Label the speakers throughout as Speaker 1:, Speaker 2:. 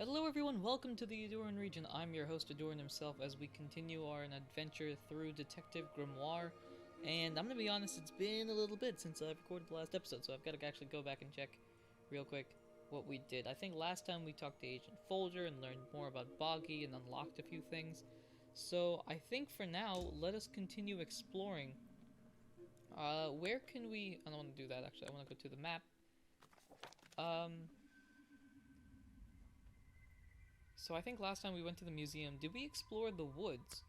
Speaker 1: Hello everyone, welcome to the Ahdurin Region. I'm your host Ahdurin himself as we continue our adventure through Detective Grimoire. And I'm gonna be honest, it's been a little bit since I've recorded the last episode, so I've got to actually go back and check real quick what we did. I think last time we talked to Agent Folger and learned more about Boggy and unlocked a few things. So I think for now, let us continue exploring. Where can we... I don't want to do that actually, I want to go to the map. So I think last time we went to the museum, did we explore the woods?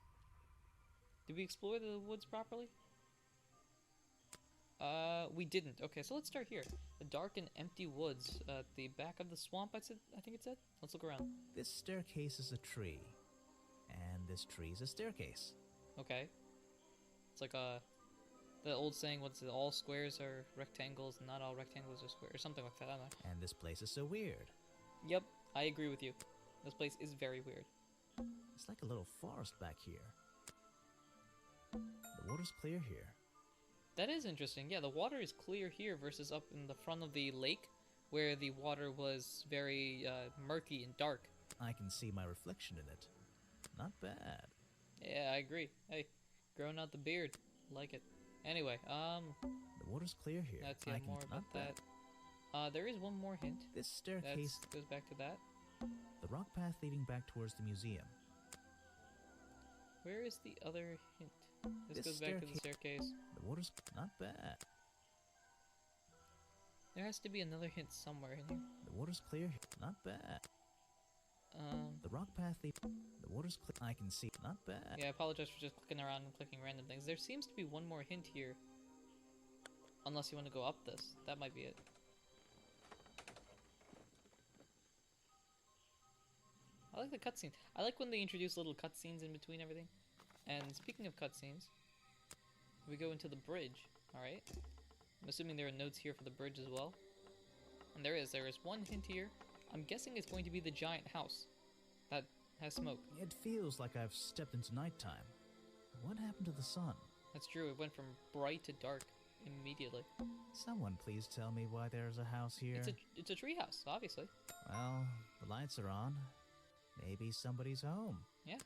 Speaker 1: Did we explore the woods properly? We didn't. Okay, so let's start here. The dark and empty woods at the back of the swamp, I think it said? Let's look around.
Speaker 2: This staircase is a tree, and this tree is a staircase.
Speaker 1: Okay. It's like the old saying, what's it, all squares are rectangles, and not all rectangles are squares, or something like that, I don't know.
Speaker 2: And this place is so weird.
Speaker 1: Yep, I agree with you. This place is very weird.
Speaker 2: It's like a little forest back here. The water's clear here.
Speaker 1: That is interesting. Yeah, the water is clear here versus up in the front of the lake, where the water was very murky and dark.
Speaker 2: I can see my reflection in it. Not bad.
Speaker 1: Yeah, I agree. Hey, growing out the beard. Like it. Anyway,
Speaker 2: The water's clear here.
Speaker 1: let's hear more about that. There is one more hint.
Speaker 2: This staircase
Speaker 1: Goes back to that.
Speaker 2: The rock path leading back towards the museum.
Speaker 1: Where is the other hint? This goes back to the staircase.
Speaker 2: The water's not bad.
Speaker 1: There has to be another hint somewhere in here.
Speaker 2: The water's clear here. Not bad. The rock path the water's clear. I can see. Not bad.
Speaker 1: Yeah, I apologize for just clicking around and clicking random things. There seems to be one more hint here. Unless you want to go up this. That might be it. I like the cutscene. I like when they introduce little cutscenes in between everything. And speaking of cutscenes, we go into the bridge, alright? I'm assuming there are notes here for the bridge as well. And there is one hint here. I'm guessing it's going to be the giant house that has smoke.
Speaker 2: It feels like I've stepped into nighttime. What happened to the sun?
Speaker 1: That's true, it went from bright to dark immediately.
Speaker 2: Someone please tell me why there's a house here.
Speaker 1: It's a tree house, obviously.
Speaker 2: Well, the lights are on. Maybe somebody's home.
Speaker 1: Yeah.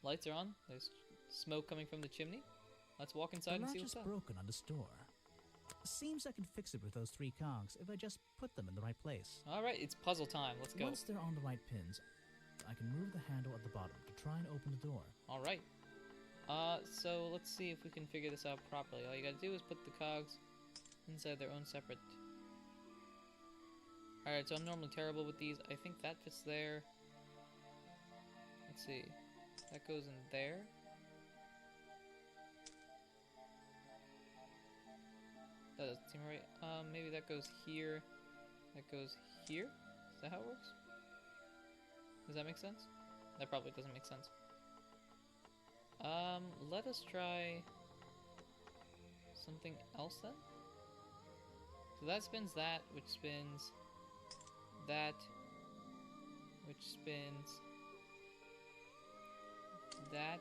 Speaker 1: Lights are on. There's smoke coming from the chimney. Let's walk inside and see what's up.
Speaker 2: The latch is broken on this door. Seems I can fix it with those 3 cogs if I just put them in the right place.
Speaker 1: Alright, it's puzzle time. Let's go.
Speaker 2: Once they're on the right pins, I can move the handle at the bottom to try and open the door.
Speaker 1: Alright. So let's see if we can figure this out properly. All you gotta do is put the cogs inside their own separate... Alright, so I'm normally terrible with these. I think that fits there. Let's see. That goes in there. That doesn't seem right. Maybe that goes here. That goes here? Is that how it works? Does that make sense? That probably doesn't make sense. Let us try something else then. So that spins that, which spins that, which spins that.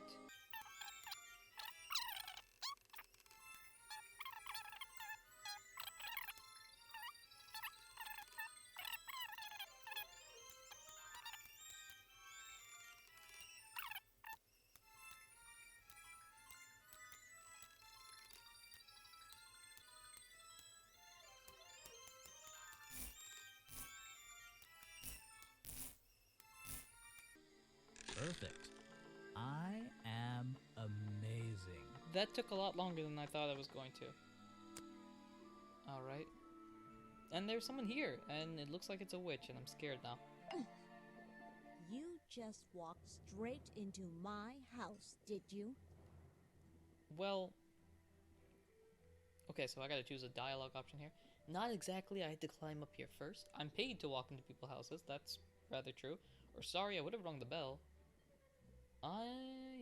Speaker 2: Perfect. I am amazing.
Speaker 1: That took a lot longer than I thought I was going to. Alright. And there's someone here, and it looks like it's a witch, and I'm scared now.
Speaker 3: You just walked straight into my house, did you?
Speaker 1: Well... Okay, so I gotta choose a dialogue option here. Not exactly, I had to climb up here first. I'm paid to walk into people's houses, that's rather true. Or sorry, I would have rung the bell.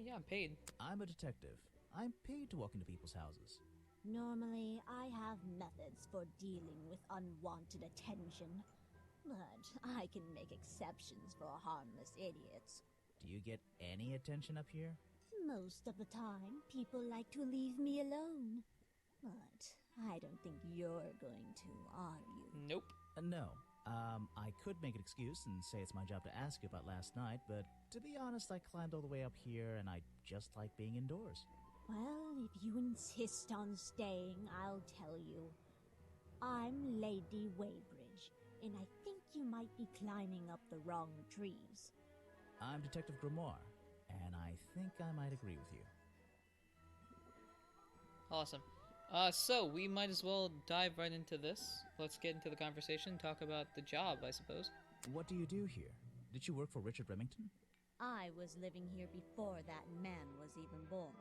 Speaker 1: Yeah, I'm paid.
Speaker 2: I'm a detective. I'm paid to walk into people's houses.
Speaker 3: Normally, I have methods for dealing with unwanted attention. But I can make exceptions for harmless idiots.
Speaker 2: Do you get any attention up here?
Speaker 3: Most of the time, people like to leave me alone. But I don't think you're going to, are you?
Speaker 1: Nope.
Speaker 2: No, I could make an excuse and say it's my job to ask you about last night, but to be honest, I climbed all the way up here and I just like being indoors.
Speaker 3: Well, if you insist on staying, I'll tell you. I'm Lady Weybridge, and I think you might be climbing up the wrong trees.
Speaker 2: I'm Detective Grimoire, and I think I might agree with you.
Speaker 1: Awesome. So we might as well dive right into this. Let's get into the conversation, talk about the job, I suppose.
Speaker 2: What do you do here? Did you work for Richard Remington?
Speaker 3: I was living here before that man was even born,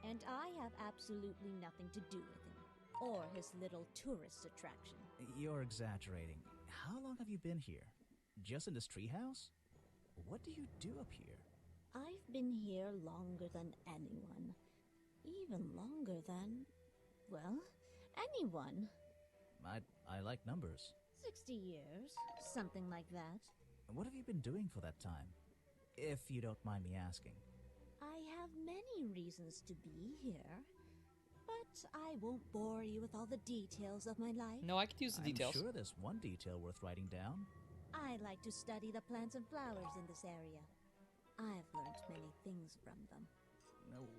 Speaker 3: and I have absolutely nothing to do with him, or his little tourist attraction.
Speaker 2: You're exaggerating. How long have you been here? Just in this treehouse? What do you do up here?
Speaker 3: I've been here longer than anyone. Even longer than, well, anyone.
Speaker 2: I like numbers.
Speaker 3: 60 years, something like that.
Speaker 2: What have you been doing for that time? If you don't mind me asking.
Speaker 3: I have many reasons to be here, but I won't bore you with all the details of my life.
Speaker 1: No, I could use the details.
Speaker 2: I'm sure there's one detail worth writing down.
Speaker 3: I like to study the plants and flowers in this area. I've learned many things from them.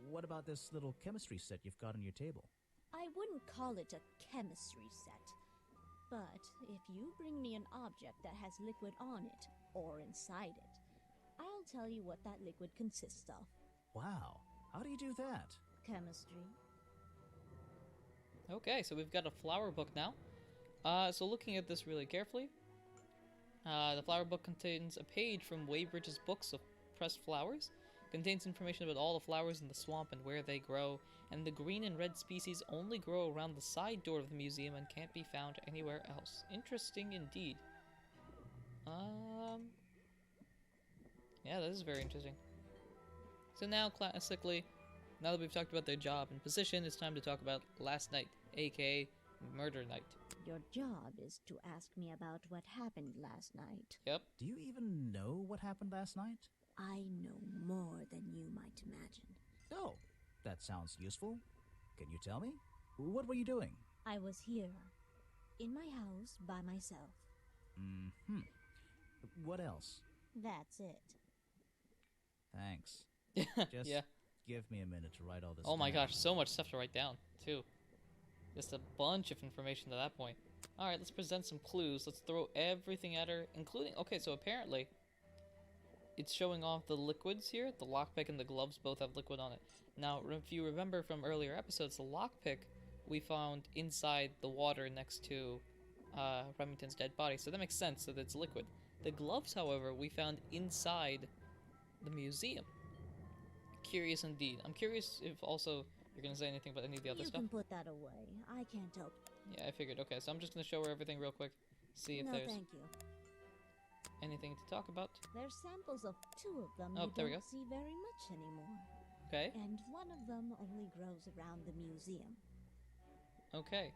Speaker 2: What about this little chemistry set you've got on your table?
Speaker 3: I wouldn't call it a chemistry set, but if you bring me an object that has liquid on it, or inside it, I'll tell you what that liquid consists of.
Speaker 2: Wow, how do you do that?
Speaker 3: Chemistry.
Speaker 1: Okay, so we've got a flower book now. So looking at this really carefully, the flower book contains a page from Weybridge's books of pressed flowers. Contains information about all the flowers in the swamp and where they grow, and the green and red species only grow around the side door of the museum and can't be found anywhere else. Interesting indeed. Yeah, this is very interesting. So now, classically, now that we've talked about their job and position, it's time to talk about last night, aka murder night.
Speaker 3: Your job is to ask me about what happened last night.
Speaker 1: Yep.
Speaker 2: Do you even know what happened last night?
Speaker 3: I know more than you might imagine.
Speaker 2: Oh, that sounds useful. Can you tell me? What were you doing?
Speaker 3: I was here, in my house, by myself.
Speaker 2: What else?
Speaker 3: That's it.
Speaker 2: Thanks. Just
Speaker 1: Yeah.
Speaker 2: give me a minute to write all this
Speaker 1: Oh my
Speaker 2: down.
Speaker 1: gosh, so much stuff to write down, too. Just a bunch of information to that point. Alright, let's present some clues. Let's throw everything at her, including... Okay, so apparently, it's showing off the liquids here. The lockpick and the gloves both have liquid on it. Now, if you remember from earlier episodes, the lockpick we found inside the water next to Remington's dead body, so that makes sense that it's liquid. The gloves, however, we found inside the museum. Curious indeed. I'm curious if also you're going to say anything about any of the other stuff.
Speaker 3: You can put that away. I can't help.
Speaker 1: Yeah, I figured. Okay, so I'm just going to show her everything real quick. See if
Speaker 3: No,
Speaker 1: there's
Speaker 3: thank you.
Speaker 1: anything to talk about.
Speaker 3: There's samples of 2 of them
Speaker 1: Oh,
Speaker 3: you
Speaker 1: there we
Speaker 3: don't
Speaker 1: go.
Speaker 3: see very much anymore.
Speaker 1: Okay.
Speaker 3: And one of them only grows around the museum.
Speaker 1: Okay.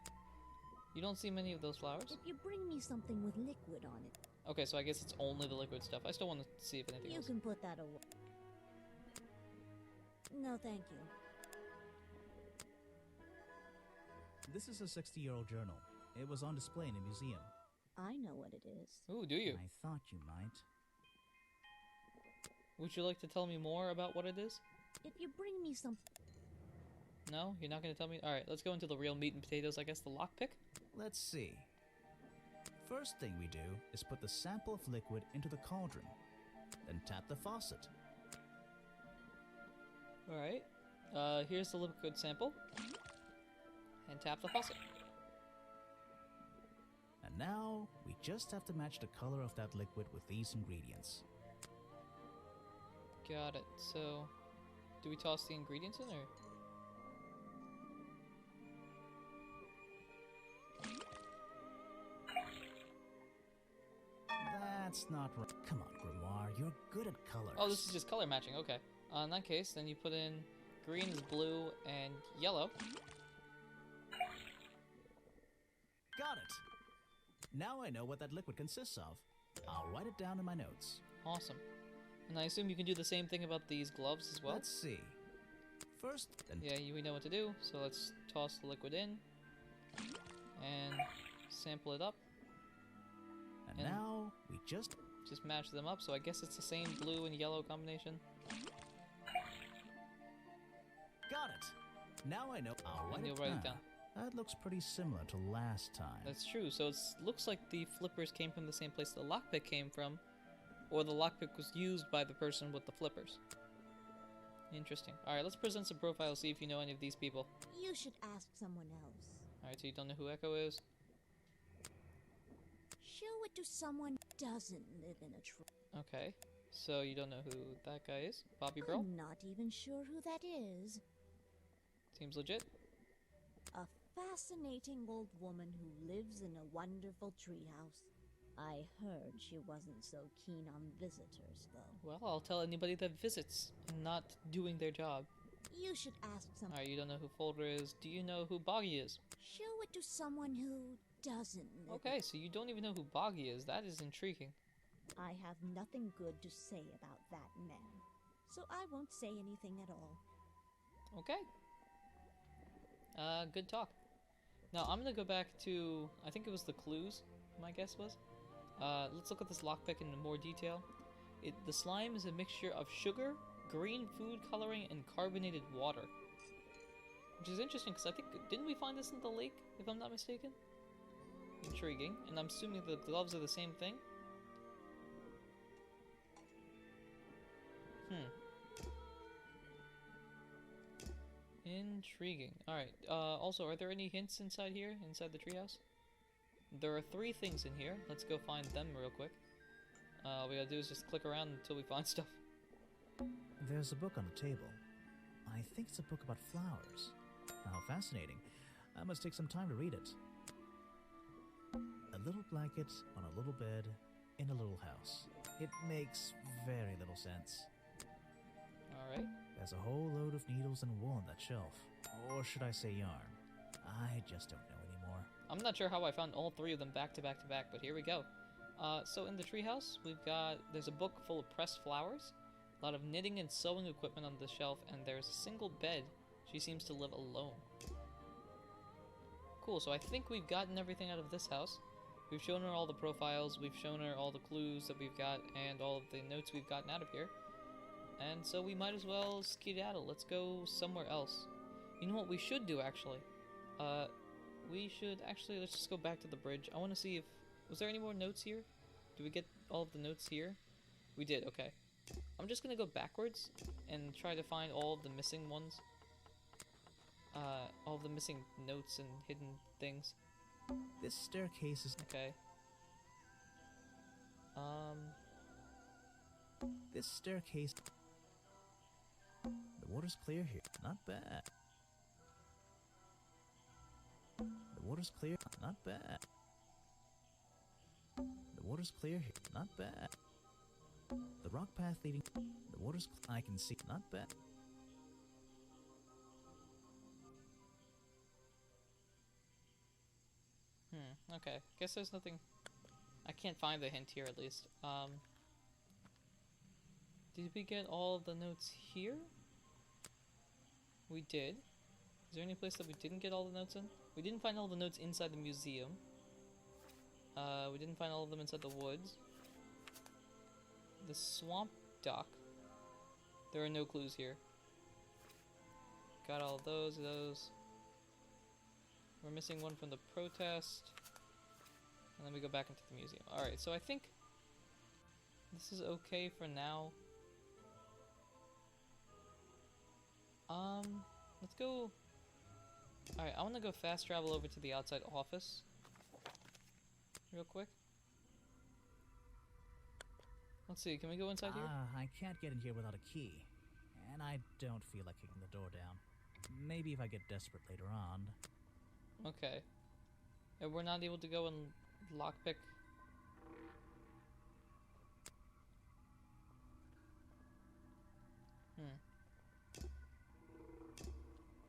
Speaker 1: You don't see many of those flowers?
Speaker 3: If you bring me something with liquid on it,
Speaker 1: Okay, so I guess it's only the liquid stuff. I still want to see if anything
Speaker 3: you
Speaker 1: else.
Speaker 3: can put that away. No, thank you.
Speaker 2: This is a 60-year-old journal. It was on display in a museum.
Speaker 3: I know what it is.
Speaker 1: Ooh, do you?
Speaker 2: I thought you might.
Speaker 1: Would you like to tell me more about what it is?
Speaker 3: If you bring me some...
Speaker 1: No? You're not going to tell me? Alright, let's go into the real meat and potatoes, I guess. The lockpick?
Speaker 2: Let's see. First thing we do is put the sample of liquid into the cauldron. Then tap the faucet.
Speaker 1: Alright. Here's the liquid sample. And tap the faucet.
Speaker 2: And now, we just have to match the color of that liquid with these ingredients.
Speaker 1: Got it. So, do we toss the ingredients in, or...?
Speaker 2: That's not right. Come on, Grimoire, you're good at colors.
Speaker 1: Oh, this is just color matching, okay. In that case, then you put in green is blue and yellow.
Speaker 2: Got it! Now I know what that liquid consists of. I'll write it down in my notes.
Speaker 1: Awesome. And I assume you can do the same thing about these gloves as well?
Speaker 2: Let's see. First, then
Speaker 1: Yeah, we know what to do, so let's toss the liquid in. And sample it up.
Speaker 2: and And now, we just
Speaker 1: match them up, so I guess it's the same blue and yellow combination.
Speaker 2: got it! Now I know. I'll
Speaker 1: And you'll write it down.
Speaker 2: That looks pretty similar to last time.
Speaker 1: That's true, so it looks like the flippers came from the same place the lockpick came from, or the lockpick was used by the person with the flippers. Interesting. Alright, let's present some profiles, see if you know any of these people.
Speaker 3: You should ask someone else.
Speaker 1: Alright, so you don't know who Echo is?
Speaker 3: Show it to someone who doesn't live in a truck.
Speaker 1: Okay, so you don't know who that guy is? Bobby Brill?
Speaker 3: I'm not even sure who that is.
Speaker 1: Seems legit.
Speaker 3: A fascinating old woman who lives in a wonderful treehouse. I heard she wasn't so keen on visitors, though.
Speaker 1: Well, I'll tell anybody that visits and not doing their job.
Speaker 3: You should ask someone.
Speaker 1: Alright, you don't know who Folder is. Do you know who Boggy is?
Speaker 3: Show it to someone who doesn't live.
Speaker 1: Okay, so you don't even know who Boggy is. That is intriguing.
Speaker 3: I have nothing good to say about that man, so I won't say anything at all.
Speaker 1: Okay. Good talk. Now, I'm gonna go back to, I think it was the clues, my guess was. Let's look at this lockpick in more detail. The slime is a mixture of sugar, green food coloring, and carbonated water. Which is interesting, because I think, didn't we find this in the lake, if I'm not mistaken? Intriguing. And I'm assuming the gloves are the same thing? Intriguing. Alright, also, are there any hints inside here, inside the treehouse? There are 3 things in here. Let's go find them real quick. All we gotta do is just click around until we find stuff.
Speaker 2: There's a book on the table. I think it's a book about flowers. How fascinating. I must take some time to read it. A little blanket on a little bed in a little house. It makes very little sense.
Speaker 1: Alright.
Speaker 2: There's a whole load of needles and wool on that shelf. Or should I say yarn? I just don't know anymore.
Speaker 1: I'm not sure how I found all 3 of them back to back to back, but here we go. So in the treehouse, there's a book full of pressed flowers, a lot of knitting and sewing equipment on the shelf, and there's a single bed. She seems to live alone. Cool, so I think we've gotten everything out of this house. We've shown her all the profiles, we've shown her all the clues that we've got, and all of the notes we've gotten out of here. And so we might as well skedaddle. Let's go somewhere else. You know what we should do, actually? Let's just go back to the bridge. I want to see if... Was there any more notes here? Did we get all of the notes here? We did, okay. I'm just gonna go backwards and try to find all of the missing ones. All of the missing notes and hidden things.
Speaker 2: This staircase is...
Speaker 1: Okay.
Speaker 2: This staircase... The water's clear here. Not bad. The water's clear. Not bad. The water's clear here. Not bad. The rock path leading... The water's... I can see. Not bad.
Speaker 1: Okay. Guess there's nothing... I can't find the hint here, at least. Did we get all of the notes here? We did. Is there any place that we didn't get all the notes in? We didn't find all the notes inside the museum. We didn't find all of them inside the woods. The swamp dock. There are no clues here. Got all those. We're missing one from the protest. And then we go back into the museum. Alright, so I think this is okay for now. Let's go... Alright, I want to go fast travel over to the outside office. Real quick. Let's see, can we go inside here?
Speaker 2: I can't get in here without a key. And I don't feel like kicking the door down. Maybe if I get desperate later on.
Speaker 1: Okay. And we're not able to go and lockpick.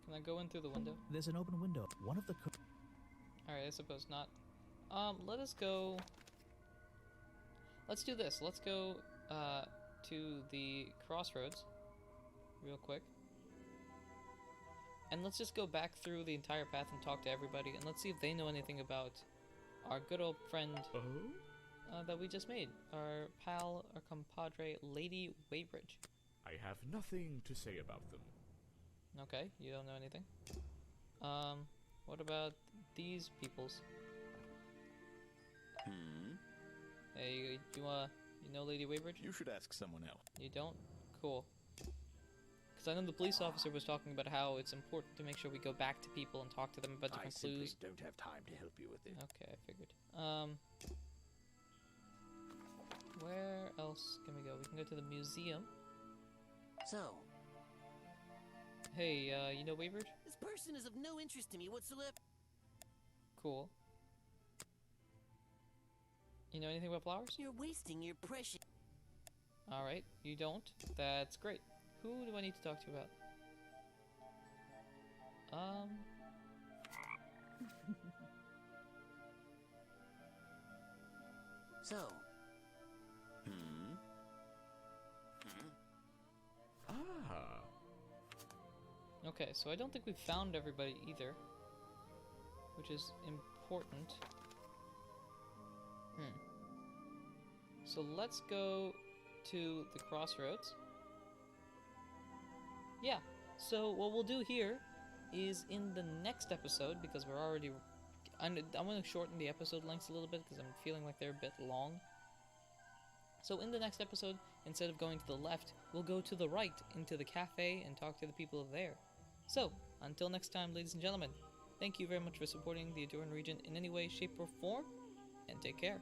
Speaker 1: Can I go in through the window?
Speaker 2: There's an open window. One of the...
Speaker 1: Alright, I suppose not. Let us go... Let's do this. Let's go, to the crossroads. Real quick. And let's just go back through the entire path and talk to everybody. And let's see if they know anything about our good old friend... that we just made. Our pal, our compadre, Lady Weybridge.
Speaker 4: I have nothing to say about them.
Speaker 1: Okay, you don't know anything. What about these peoples? Hey, you know Lady Weybridge?
Speaker 5: You should ask someone else.
Speaker 1: You don't? Cool. Because I know the police officer was talking about how it's important to make sure we go back to people and talk to them about different clues.
Speaker 5: I don't have time to help you with it.
Speaker 1: Okay, I figured. Where else can we go? We can go to the museum.
Speaker 6: So,
Speaker 1: Hey, you know Weybridge?
Speaker 6: this person is of no interest to me whatsoever.
Speaker 1: Cool. You know anything about flowers?
Speaker 6: You're wasting your precious...
Speaker 1: Alright, you don't. That's great. Who do I need to talk to about?
Speaker 6: So,
Speaker 4: Ah,
Speaker 1: Okay, so I don't think we've found everybody either. Which is important. So let's go to the crossroads. Yeah, so what we'll do here is in the next episode, because we're already... I'm going to shorten the episode lengths a little bit because I'm feeling like they're a bit long. So in the next episode, instead of going to the left, we'll go to the right into the cafe and talk to the people there. So, until next time, ladies and gentlemen, thank you very much for supporting the Ahdurin region in any way, shape, or form, and take care.